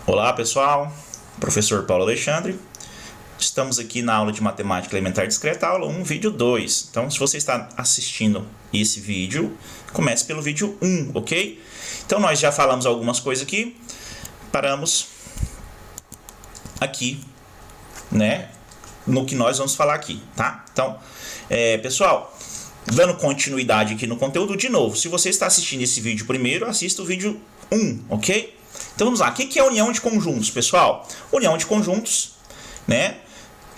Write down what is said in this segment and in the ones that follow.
Olá pessoal, professor Paulo Alexandre. Estamos aqui na aula de Matemática Elementar Discreta, aula 1, vídeo 2. Então, se você está assistindo esse vídeo, comece pelo vídeo 1, ok? Então, nós já falamos algumas coisas aqui, paramos aqui, né, no que nós vamos falar aqui, tá? Então, pessoal, dando continuidade aqui no conteúdo, de novo, se você está assistindo esse vídeo primeiro, assista o vídeo 1, ok? Então vamos lá, o que é união de conjuntos, pessoal? União de conjuntos, né?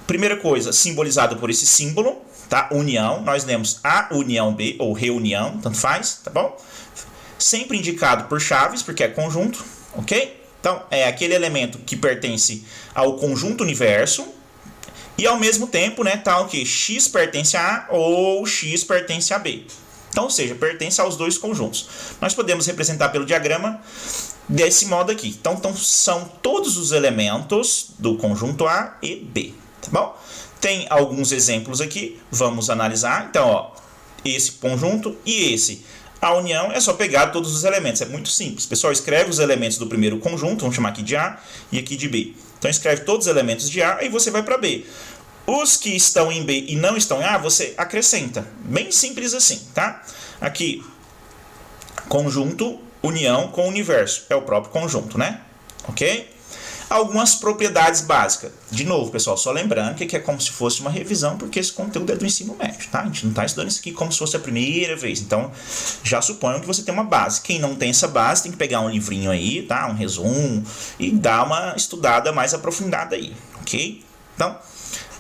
Primeira coisa, simbolizado por esse símbolo, tá? União, nós lemos a união B, ou reunião, tanto faz, tá bom? Sempre indicado por chaves, porque é conjunto, ok? Então, é aquele elemento que pertence ao conjunto universo, e ao mesmo tempo, né, tá o que? X pertence a A ou X pertence a B. Então, ou seja, pertence aos dois conjuntos. Nós podemos representar pelo diagrama desse modo aqui. Então são todos os elementos do conjunto A e B, tá bom? Tem alguns exemplos aqui, vamos analisar. Então, ó, esse conjunto e esse. A união é só pegar todos os elementos, é muito simples. Pessoal, escreve os elementos do primeiro conjunto, vamos chamar aqui de A e aqui de B. Então, escreve todos os elementos de A e você vai para B. Os que estão em B e não estão em A, você acrescenta. Bem simples assim, tá? Aqui, conjunto, união com universo. É o próprio conjunto, né? Ok? Algumas propriedades básicas. De novo, pessoal, só lembrando que aqui é como se fosse uma revisão, porque esse conteúdo é do ensino médio, tá? A gente não está estudando isso aqui como se fosse a primeira vez. Então, já suponho que você tem uma base. Quem não tem essa base, tem que pegar um livrinho aí, tá? Um resumo, e dar uma estudada mais aprofundada aí, ok? Então,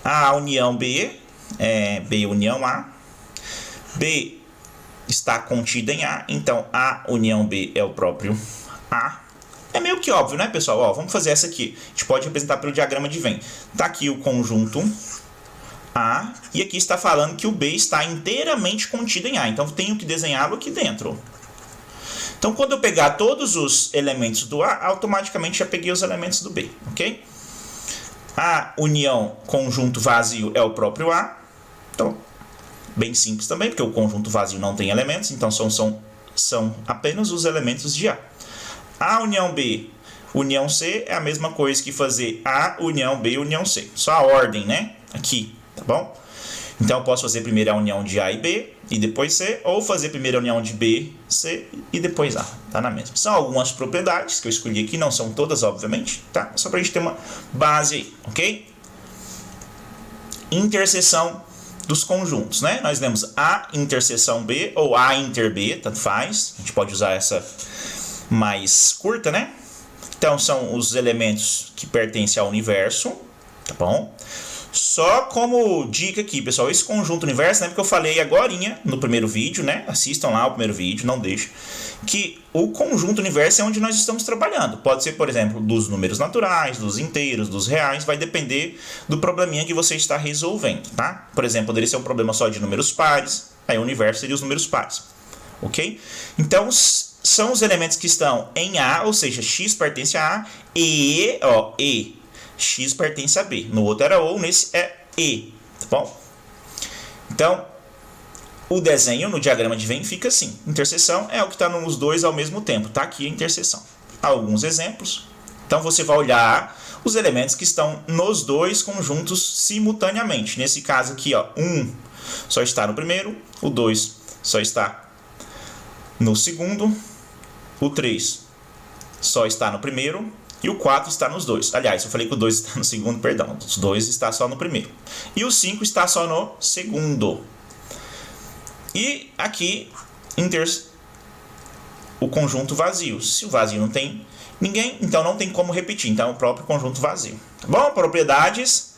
a união B é B união A. B está contida em A, então A união B é o próprio A. É meio que óbvio, né, pessoal? Ó, vamos fazer essa aqui. A gente pode representar pelo diagrama de Venn. Está aqui o conjunto A, e aqui está falando que o B está inteiramente contido em A. Então, tenho que desenhá-lo aqui dentro. Então, quando eu pegar todos os elementos do A, automaticamente já peguei os elementos do B, ok? A união conjunto vazio é o próprio A. Então, bem simples também, porque o conjunto vazio não tem elementos, então são apenas os elementos de A. A união B, união C é a mesma coisa que fazer A união B, união C. Só a ordem, né? Aqui, tá bom? Então, eu posso fazer primeiro a união de A e B e depois C, ou fazer primeiro a união de B, C e depois A. Tá na mesma. São algumas propriedades que eu escolhi aqui, não são todas, obviamente, tá? Só pra gente ter uma base aí, ok? Interseção dos conjuntos, né? Nós lemos A interseção B ou A inter B, tanto faz. A gente pode usar essa mais curta, né? Então, são os elementos que pertencem ao universo, tá bom? Só como dica aqui, pessoal, esse conjunto universo, lembra que eu falei agorinha no primeiro vídeo, né? Assistam lá o primeiro vídeo, não deixem. Que o conjunto universo é onde nós estamos trabalhando. Pode ser, por exemplo, dos números naturais, dos inteiros, dos reais, vai depender do probleminha que você está resolvendo, tá? Por exemplo, poderia ser um problema só de números pares, aí o universo seria os números pares, ok? Então, são os elementos que estão em A, ou seja, X pertence a A, e, ó, E. X pertence a B. No outro era ou, nesse é E, tá bom? Então, o desenho no diagrama de Venn fica assim. Interseção é o que está nos dois ao mesmo tempo. Tá aqui a interseção. Alguns exemplos. Então, você vai olhar os elementos que estão nos dois conjuntos simultaneamente. Nesse caso aqui, ó, 1 só está no primeiro, o 2 só está no segundo, o 3 só está no primeiro, e o 4 está nos dois. Aliás, eu falei que o 2 está no segundo, perdão. Os 2 está só no primeiro. E o 5 está só no segundo. E aqui, o conjunto vazio. Se o vazio não tem ninguém, então não tem como repetir. Então é o próprio conjunto vazio. Tá bom? Propriedades.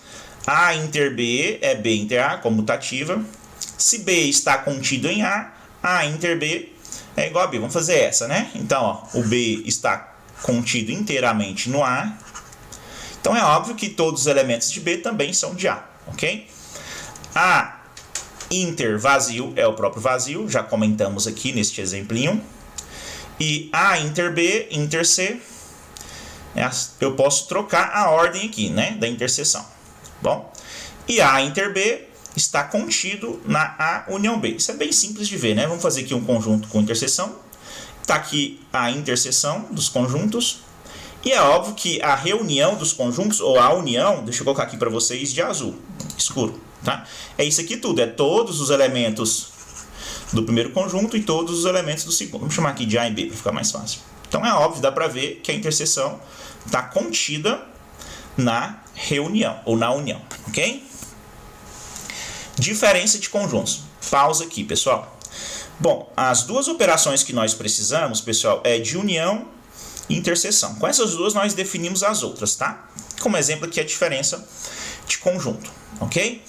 A inter B é B inter A, comutativa. Se B está contido em A inter B é igual a B. Vamos fazer essa, né? Então, ó, o B está contido inteiramente no A. Então é óbvio que todos os elementos de B também são de A, ok? A inter vazio é o próprio vazio, já comentamos aqui neste exemplinho. E A inter B, inter C, eu posso trocar a ordem aqui, né, da interseção. Bom, e A inter B está contido na A união B. Isso é bem simples de ver, né? Vamos fazer aqui um conjunto com interseção. Está aqui a interseção dos conjuntos. E é óbvio que a reunião dos conjuntos, ou a união, deixa eu colocar aqui para vocês de azul, escuro, tá? É isso aqui tudo, é todos os elementos do primeiro conjunto e todos os elementos do segundo. Vamos chamar aqui de A e B para ficar mais fácil. Então é óbvio, dá para ver que a interseção está contida na reunião, ou na união, ok? Diferença de conjuntos. Pausa aqui, pessoal. Bom, as duas operações que nós precisamos, pessoal, é de união e interseção. Com essas duas nós definimos as outras, tá? Como exemplo aqui a diferença de conjunto, ok?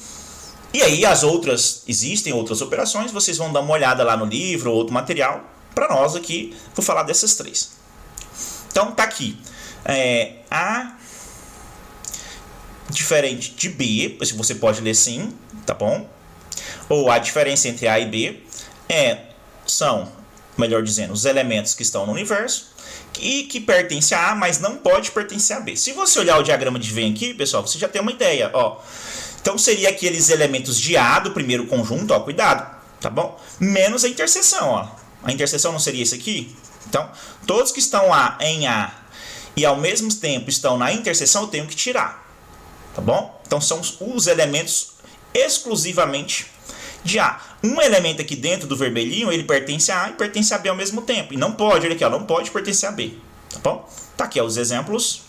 E aí as outras, existem outras operações, vocês vão dar uma olhada lá no livro ou outro material. Para nós aqui, vou falar dessas três. Então tá aqui, A diferente de B, você pode ler sim, tá bom? Ou a diferença entre A e B são, melhor dizendo, os elementos que estão no universo e que pertencem a A, mas não pode pertencer a B. Se você olhar o diagrama de Venn aqui, pessoal, você já tem uma ideia, ó. Então seria aqueles elementos de A do primeiro conjunto, ó, cuidado, tá bom? Menos a interseção, ó. A interseção não seria isso aqui? Então, todos que estão em A e ao mesmo tempo estão na interseção, eu tenho que tirar, tá bom? Então são os elementos exclusivamente de A. Um elemento aqui dentro do vermelhinho, ele pertence a A e pertence a B ao mesmo tempo. E não pode, olha aqui, ó, não pode pertencer a B, tá bom? Tá aqui, ó, os exemplos.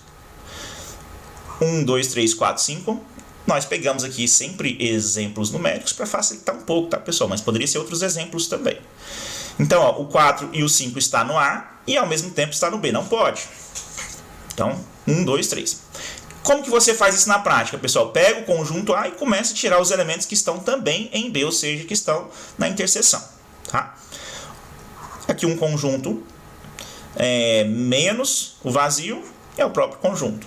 1, 2, 3, 4, 5. Nós pegamos aqui sempre exemplos numéricos para facilitar um pouco, tá, pessoal? Mas poderia ser outros exemplos também. Então, ó, o 4 e o 5 está no A e ao mesmo tempo está no B. Não pode. Então, 1, 2, 3. Como que você faz isso na prática, pessoal? Pega o conjunto A e começa a tirar os elementos que estão também em B, ou seja, que estão na interseção, tá? Aqui um conjunto menos o vazio é o próprio conjunto.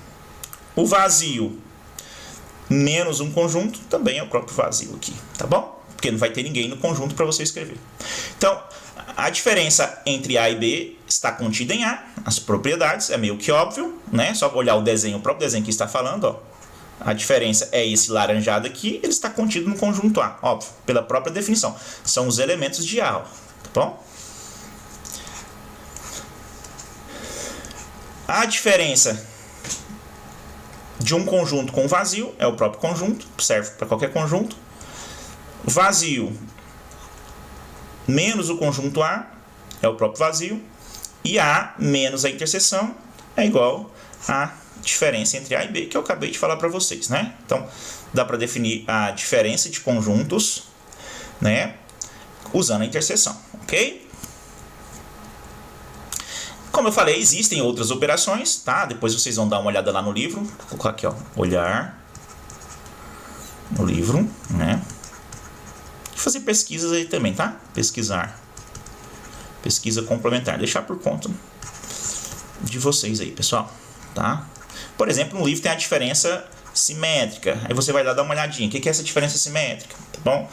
O vazio menos um conjunto também é o próprio vazio aqui, tá bom? Porque não vai ter ninguém no conjunto para você escrever. Então, a diferença entre A e B está contida em A, as propriedades, é meio que óbvio, né? Só olhar o desenho, o próprio desenho que está falando, ó. A diferença é esse laranjado aqui, ele está contido no conjunto A, óbvio, pela própria definição. São os elementos de A, ó, tá bom? A diferença de um conjunto com vazio é o próprio conjunto, serve para qualquer conjunto. Vazio menos o conjunto A é o próprio vazio. E A menos a interseção é igual a diferença entre A e B, que eu acabei de falar para vocês, né? Então, dá para definir a diferença de conjuntos, né, usando a interseção, ok? Como eu falei, existem outras operações, tá? Depois vocês vão dar uma olhada lá no livro. Vou colocar aqui, ó, olhar no livro, né? E fazer pesquisas aí também, tá? Pesquisar. Pesquisa complementar. Deixar por conta de vocês aí, pessoal, tá? Por exemplo, no livro tem a diferença simétrica. Aí você vai lá dar uma olhadinha. O que é essa diferença simétrica? Tá bom?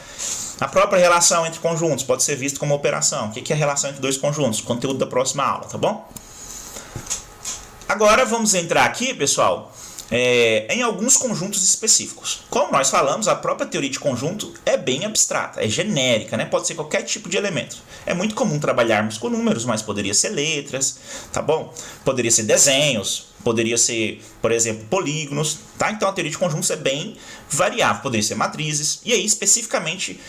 A própria relação entre conjuntos pode ser vista como operação. O que é a relação entre dois conjuntos? Conteúdo da próxima aula, tá bom? Agora vamos entrar aqui, pessoal, em alguns conjuntos específicos. Como nós falamos, a própria teoria de conjunto é bem abstrata, é genérica, né? Pode ser qualquer tipo de elemento. É muito comum trabalharmos com números, mas poderia ser letras, tá bom? Poderia ser desenhos, poderia ser, por exemplo, polígonos, tá? Então a teoria de conjuntos é bem variável, poderia ser matrizes, e aí especificamente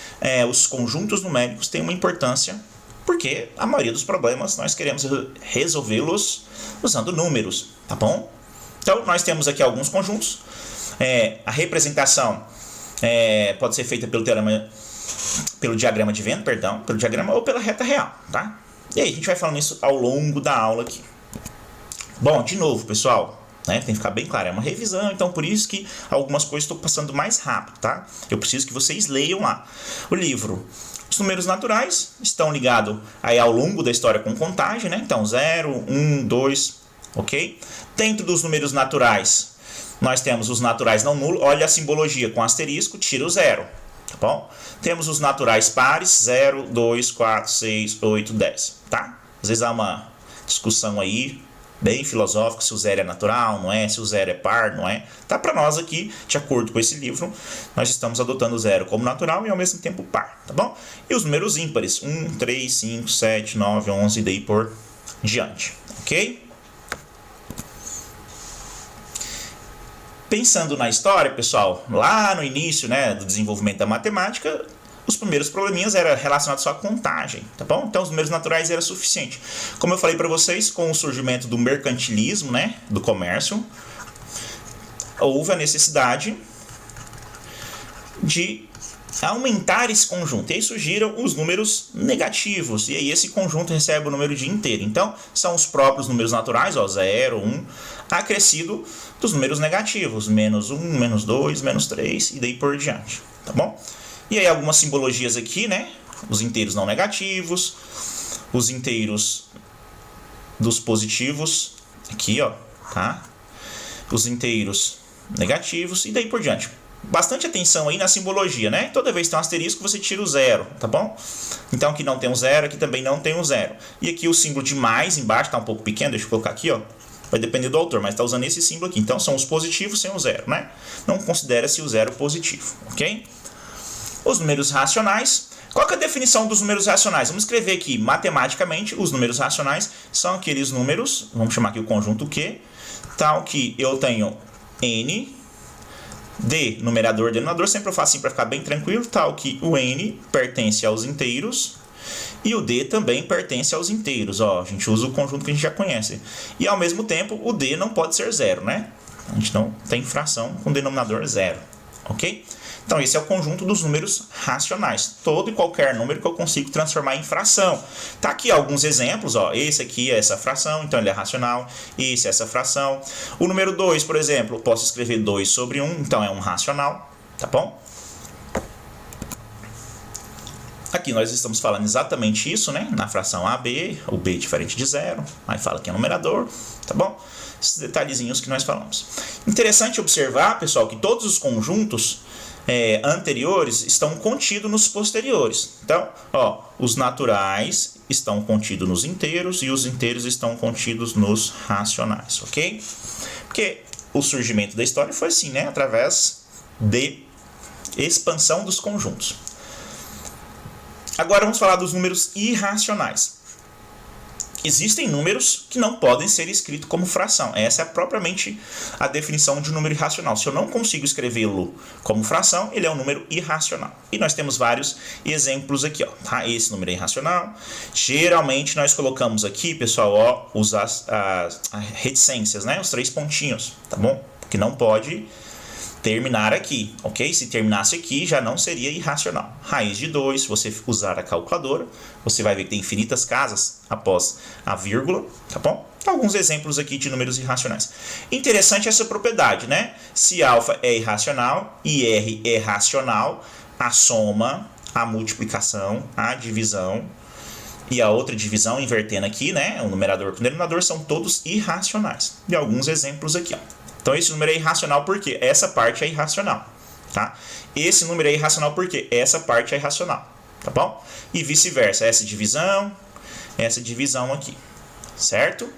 os conjuntos numéricos têm uma importância, porque a maioria dos problemas nós queremos resolvê-los usando números, tá bom? Então, nós temos aqui alguns conjuntos. A representação pode ser feita pelo diagrama de Venn, pelo diagrama ou pela reta real, tá? E aí, a gente vai falando isso ao longo da aula aqui. Bom, de novo, pessoal, né, tem que ficar bem claro, é uma revisão, então por isso que algumas coisas estou passando mais rápido, tá? Eu preciso que vocês leiam lá o livro. Os números naturais estão ligados aí ao longo da história com contagem, né? Então, 0, 1, 2... ok? Dentro dos números naturais, nós temos os naturais não nulos. Olha a simbologia com asterisco, tira o 0, tá bom? Temos os naturais pares, 0, 2, 4, 6, 8, 10, tá? Às vezes há uma discussão aí, bem filosófica, se o 0 é natural, não é? Se o 0 é par, não é? Tá, para nós aqui, de acordo com esse livro, nós estamos adotando o 0 como natural e ao mesmo tempo par, tá bom? E os números ímpares, 1, 3, 5, 7, 9, 11 e daí por diante, ok? Pensando na história, pessoal, lá no início, né, do desenvolvimento da matemática, os primeiros probleminhas eram relacionados só à contagem, tá bom? Então os números naturais era suficiente. Como eu falei para vocês, com o surgimento do mercantilismo, né, do comércio, houve a necessidade de aumentar esse conjunto. E aí surgiram os números negativos. E aí esse conjunto recebe o número de inteiro. Então são os próprios números naturais, ó, 0, 1, acrescido dos números negativos, menos 1, menos 2, menos 3 e daí por diante, tá bom? E aí algumas simbologias aqui, né? Os inteiros não negativos, os inteiros dos positivos, aqui, ó, tá? Os inteiros negativos e daí por diante. Bastante atenção aí na simbologia, né? Toda vez que tem um asterisco, você tira o zero, tá bom? Então aqui não tem um zero, aqui também não tem um zero. E aqui o símbolo de mais embaixo tá um pouco pequeno, deixa eu colocar aqui, ó. Vai depender do autor, mas tá usando esse símbolo aqui. Então são os positivos sem o zero, né? Não considera-se o zero positivo, ok? Os números racionais. Qual que é a definição dos números racionais? Vamos escrever aqui, matematicamente, os números racionais são aqueles números, vamos chamar aqui o conjunto Q, tal que eu tenho n, d, numerador, denominador, sempre eu faço assim para ficar bem tranquilo, tal que o n pertence aos inteiros e o d também pertence aos inteiros. Ó, a gente usa o conjunto que a gente já conhece. E ao mesmo tempo, o d não pode ser zero, né? A gente não tem fração com denominador zero, ok? Então esse é o conjunto dos números racionais. Todo e qualquer número que eu consigo transformar em fração. Tá aqui alguns exemplos, ó. Esse aqui é essa fração, então ele é racional. Esse é essa fração. O número 2, por exemplo, eu posso escrever 2 sobre 1, então é um racional, tá bom? Aqui nós estamos falando exatamente isso, né? Na fração AB, o B é diferente de zero. Aí fala que é numerador, tá bom? Esses detalhezinhos que nós falamos. Interessante observar, pessoal, que todos os conjuntos anteriores estão contidos nos posteriores. Então, ó, os naturais estão contidos nos inteiros e os inteiros estão contidos nos racionais, ok? Porque o surgimento da história foi assim, né? Através de expansão dos conjuntos. Agora vamos falar dos números irracionais. Existem números que não podem ser escritos como fração. Essa é propriamente a definição de um número irracional. Se eu não consigo escrevê-lo como fração, ele é um número irracional. E nós temos vários exemplos aqui, ó. Tá? Esse número é irracional. Geralmente nós colocamos aqui, pessoal, ó, as reticências, né? Os 3 pontinhos, tá bom? Porque não pode terminar aqui, ok? Se terminasse aqui, já não seria irracional. Raiz de 2, se você usar a calculadora, você vai ver que tem infinitas casas após a vírgula, tá bom? Alguns exemplos aqui de números irracionais. Interessante essa propriedade, né? Se alfa é irracional e r é racional, a soma, a multiplicação, a divisão e a outra divisão, invertendo aqui, né? O numerador com o denominador são todos irracionais. E alguns exemplos aqui, ó. Então esse número é irracional porque essa parte é irracional, tá? Esse número é irracional porque essa parte é irracional, tá bom? E vice-versa, essa divisão aqui, certo?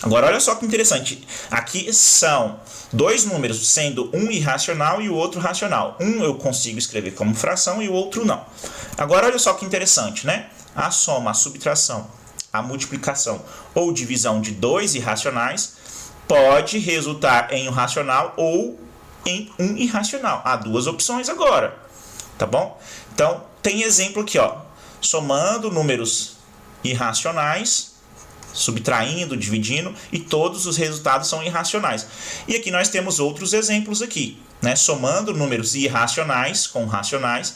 Agora olha só que interessante, aqui são dois números, sendo um irracional e o outro racional. Um eu consigo escrever como fração e o outro não. Agora olha só que interessante, né? A soma, a subtração, a multiplicação ou divisão de dois irracionais pode resultar em um racional ou em um irracional. Há duas opções agora, tá bom? Então, tem exemplo aqui, ó. Somando números irracionais, subtraindo, dividindo, e todos os resultados são irracionais. E aqui nós temos outros exemplos aqui, né? Somando números irracionais com racionais,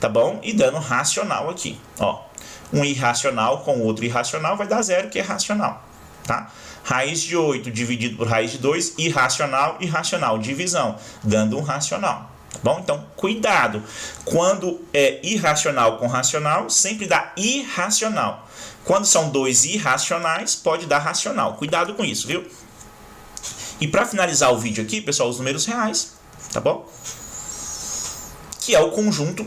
tá bom? E dando racional aqui, ó. Um irracional com outro irracional vai dar zero, que é racional, tá? Raiz de 8 dividido por raiz de 2, irracional, irracional, divisão, dando um racional, tá bom? Então, cuidado, quando é irracional com racional, sempre dá irracional. Quando são dois irracionais, pode dar racional, cuidado com isso, viu? E para finalizar o vídeo aqui, pessoal, os números reais, tá bom? Que é o conjunto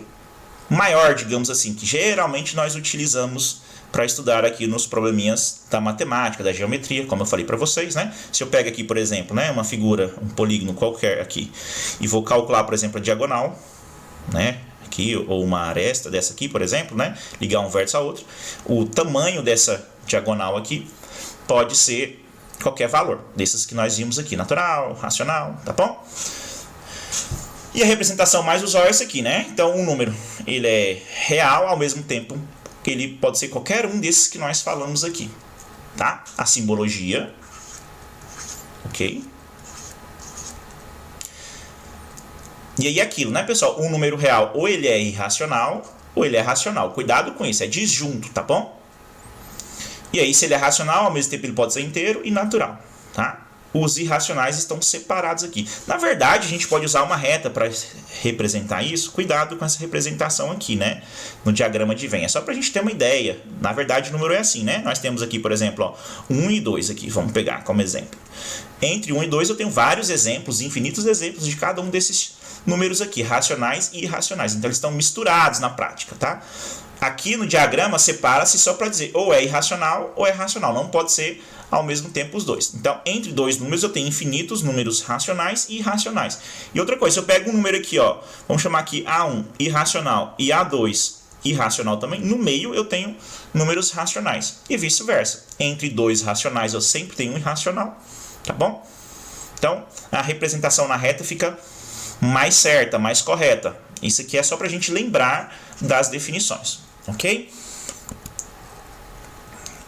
maior, digamos assim, que geralmente nós utilizamos para estudar aqui nos probleminhas da matemática, da geometria, como eu falei para vocês, né? Se eu pego aqui, por exemplo, né, uma figura, um polígono qualquer aqui, e vou calcular, por exemplo, a diagonal, né? Aqui, ou uma aresta dessa aqui, por exemplo, né? Ligar um vértice a outro. O tamanho dessa diagonal aqui pode ser qualquer valor, desses que nós vimos aqui, natural, racional, tá bom? E a representação mais usual é essa aqui, né? Então, um número, ele é real, ao mesmo tempo que ele pode ser qualquer um desses que nós falamos aqui, tá? A simbologia, ok? E aí aquilo, né, pessoal? Um número real, ou ele é irracional, ou ele é racional. Cuidado com isso, é disjunto, tá bom? E aí, se ele é racional, ao mesmo tempo ele pode ser inteiro e natural, tá? Os irracionais estão separados aqui. Na verdade, a gente pode usar uma reta para representar isso. Cuidado com essa representação aqui, né? No diagrama de Venn. É só para a gente ter uma ideia. Na verdade, o número é assim, né? Nós temos aqui, por exemplo, ó, 1 e 2 aqui. Vamos pegar como exemplo. Entre 1 e 2 eu tenho vários exemplos, infinitos exemplos de cada um desses números aqui, racionais e irracionais. Então, eles estão misturados na prática, tá? Aqui no diagrama separa-se só para dizer ou é irracional ou é racional. Não pode ser ao mesmo tempo os dois. Então, entre dois números eu tenho infinitos números racionais e irracionais. E outra coisa, se eu pego um número aqui, ó, vamos chamar aqui A1 irracional e A2 irracional também, no meio eu tenho números racionais. E vice-versa. Entre dois racionais eu sempre tenho um irracional, tá bom? Então, a representação na reta fica mais certa, mais correta. Isso aqui é só para a gente lembrar das definições, ok?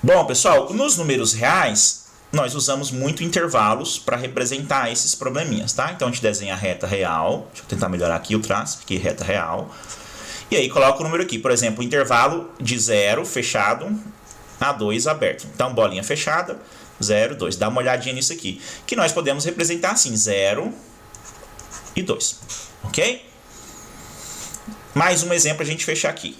Bom, pessoal, nos números reais, nós usamos muito intervalos para representar esses probleminhas, tá? Então, a gente desenha a reta real. Deixa eu tentar melhorar aqui o traço. Aqui, reta real. E aí, coloca o número aqui. Por exemplo, intervalo de 0, fechado, a 2, aberto. Então, bolinha fechada, 0, 2. Dá uma olhadinha nisso aqui. Que nós podemos representar assim, 0 e 2. Ok? Mais um exemplo para a gente fechar aqui.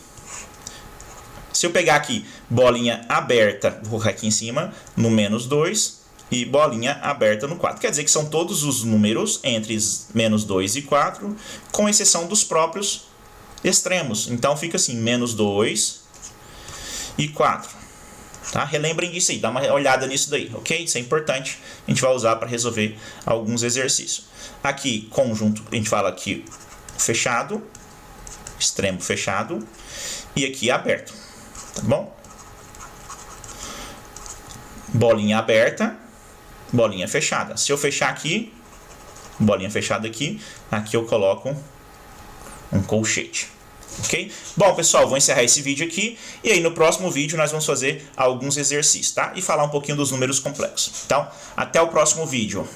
Se eu pegar aqui bolinha aberta, vou colocar aqui em cima, no menos 2, e bolinha aberta no 4. Quer dizer que são todos os números entre menos 2 e 4, com exceção dos próprios extremos. Então fica assim, menos 2 e 4. Tá? Relembrem disso aí, dá uma olhada nisso daí, ok? Isso é importante, a gente vai usar para resolver alguns exercícios. Aqui, conjunto, a gente fala aqui fechado, extremo fechado, e aqui aberto. Tá bom? Bolinha aberta, bolinha fechada. Se eu fechar aqui, bolinha fechada aqui, aqui eu coloco um colchete. Ok? Bom, pessoal, vou encerrar esse vídeo aqui. E aí no próximo vídeo nós vamos fazer alguns exercícios, tá? E falar um pouquinho dos números complexos. Então, até o próximo vídeo.